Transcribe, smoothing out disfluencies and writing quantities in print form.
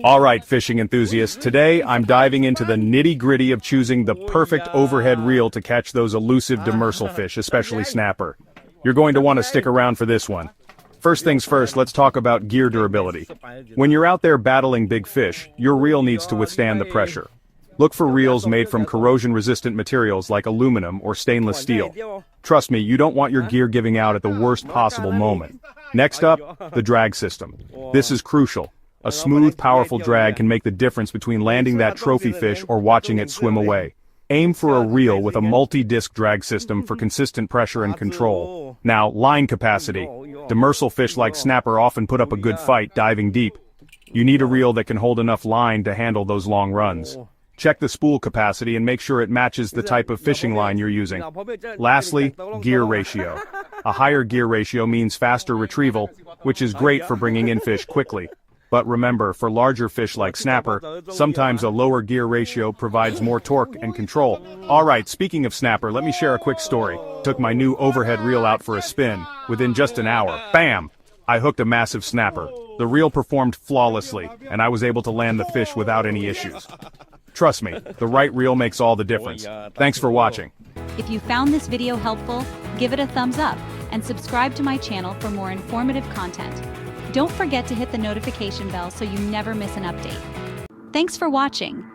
Alright, fishing enthusiasts, today I'm diving into the nitty-gritty of choosing the perfect overhead reel to catch those elusive demersal fish, especially snapper. You're going to want to stick around for this one. First things first, let's talk about gear durability. When you're out there battling big fish, your reel needs to withstand the pressure. Look for reels made from corrosion-resistant materials like aluminum or stainless steel. Trust me, you don't want your gear giving out at the worst possible moment. Next up, the drag system. This is crucial. A smooth, powerful drag can make the difference between landing that trophy fish or watching it swim away. Aim for a reel with a multi-disc drag system for consistent pressure and control. Now, line capacity. Demersal fish like snapper often put up a good fight diving deep. You need a reel that can hold enough line to handle those long runs. Check the spool capacity and make sure it matches the type of fishing line you're using. Lastly, gear ratio. A higher gear ratio means faster retrieval, which is great for bringing in fish quickly. But remember, for larger fish like snapper, sometimes a lower gear ratio provides more torque and control. Alright, speaking of snapper, let me share a quick story. Took my new overhead reel out for a spin. Within just an hour, bam! I hooked a massive snapper. The reel performed flawlessly, and I was able to land the fish without any issues. Trust me, the right reel makes all the difference. Thanks for watching. If you found this video helpful, give it a thumbs up and subscribe to my channel for more informative content. Don't forget to hit the notification bell so you never miss an update. Thanks for watching.